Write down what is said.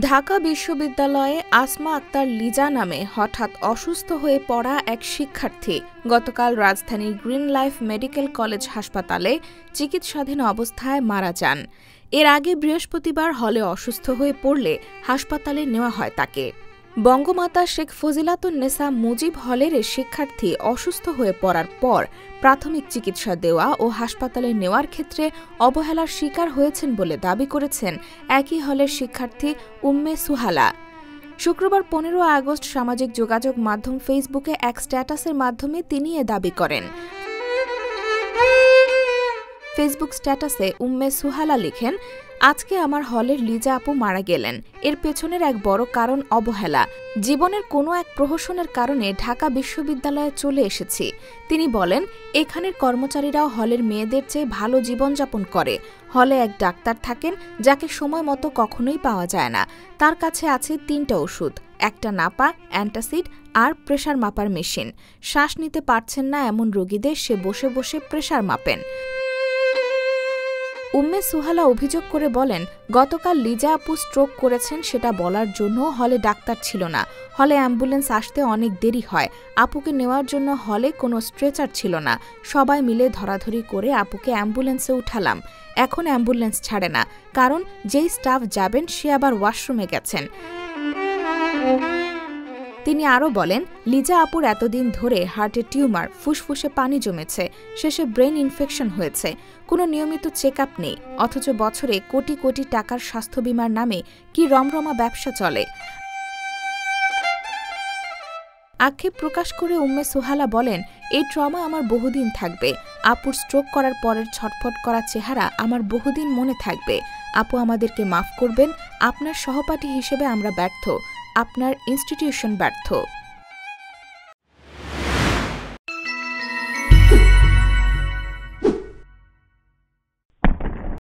ঢাকা বিশ্ববিদ্যালয়ে আসমা আক্তার লিজা নামে হঠাৎ অসুস্থ হয়ে পড়া এক শিক্ষার্থী গতকাল রাজধানীর গ্রিন লাইফ মেডিকেল কলেজ হাসপাতালে চিকিৎসাধীন অবস্থায় মারা যান। এর আগে বৃহস্পতিবার হলে অসুস্থ হয়ে পড়লে হাসপাতালে নেওয়া হয় তাকে। বঙ্গমাতা শেখ ফজিলাতুন্নেসা মুজিব হলের শিক্ষার্থী অসুস্থ হয়ে পড়ার পর প্রাথমিক চিকিৎসা দেওয়া ও হাসপাতালে নেওয়ার ক্ষেত্রে অবহেলার শিকার হয়েছেন বলে দাবি করেছেন একই হলের শিক্ষার্থী উম্মে সুহালা। শুক্রবার ১৫ আগস্ট সামাজিক যোগাযোগ মাধ্যম ফেসবুকে এক স্ট্যাটাসের মাধ্যমে তিনি এ দাবি করেন। ফেসবুক স্ট্যাটাসে উম্মে সুহালা লিখেন, আজকে আমার হলের লিজা আপু মারা গেলেন। এর পেছনের এক বড় কারণ অবহেলা। জীবনের কোনো এক প্রহসনের কারণে ঢাকা বিশ্ববিদ্যালয়ে চলে এসেছি। তিনি বলেন, এখানের কর্মচারীরাও হলের মেয়েদের চেয়ে ভালো জীবনযাপন করে। হলে এক ডাক্তার থাকেন যাকে সময় মতো কখনোই পাওয়া যায় না। তার কাছে আছে ৩টা ওষুধ, একটা নাপা, অ্যান্টাসিড আর প্রেশার মাপার মেশিন। শ্বাস নিতে পারছেন না এমন রোগীদের সে বসে বসে প্রেশার মাপেন। উম্মে সুহালা অভিযোগ করে বলেন, গতকাল লিজা আপু স্ট্রোক করেছেন সেটা বলার জন্য হলে ডাক্তার ছিল না। হলে অ্যাম্বুলেন্স আসতে অনেক দেরি হয়। আপুকে নেওয়ার জন্য হলে কোনো স্ট্রেচার ছিল না। সবাই মিলে ধরাধরি করে আপুকে অ্যাম্বুলেন্সে উঠালাম। এখন অ্যাম্বুলেন্স ছাড়ে না, কারণ যেই স্টাফ যাবেন সে আবার ওয়াশরুমে গেছেন। তিনি আরও বলেন, লিজা আপুর এতদিন ধরে হার্টে টিউমার, ফুসফুসে পানি জমেছে, শেষে ব্রেন ইনফেকশন হয়েছে। কোনো নিয়মিত চেক আপ নেই, অথচ বছরে কোটি কোটি টাকার স্বাস্থ্য বিমার নামে কি রমরমা ব্যবসা চলে। আক্ষেপ প্রকাশ করে উম্মে সুহালা বলেন, এই ট্রমা আমার বহুদিন থাকবে। আপুর স্ট্রোক করার পরের ছটফট করা চেহারা আমার বহুদিন মনে থাকবে। আপু আমাদেরকে মাফ করবেন। আপনার সহপাঠী হিসেবে আমরা ব্যর্থ, আপনার ইনস্টিটিউশন ব্যর্থ।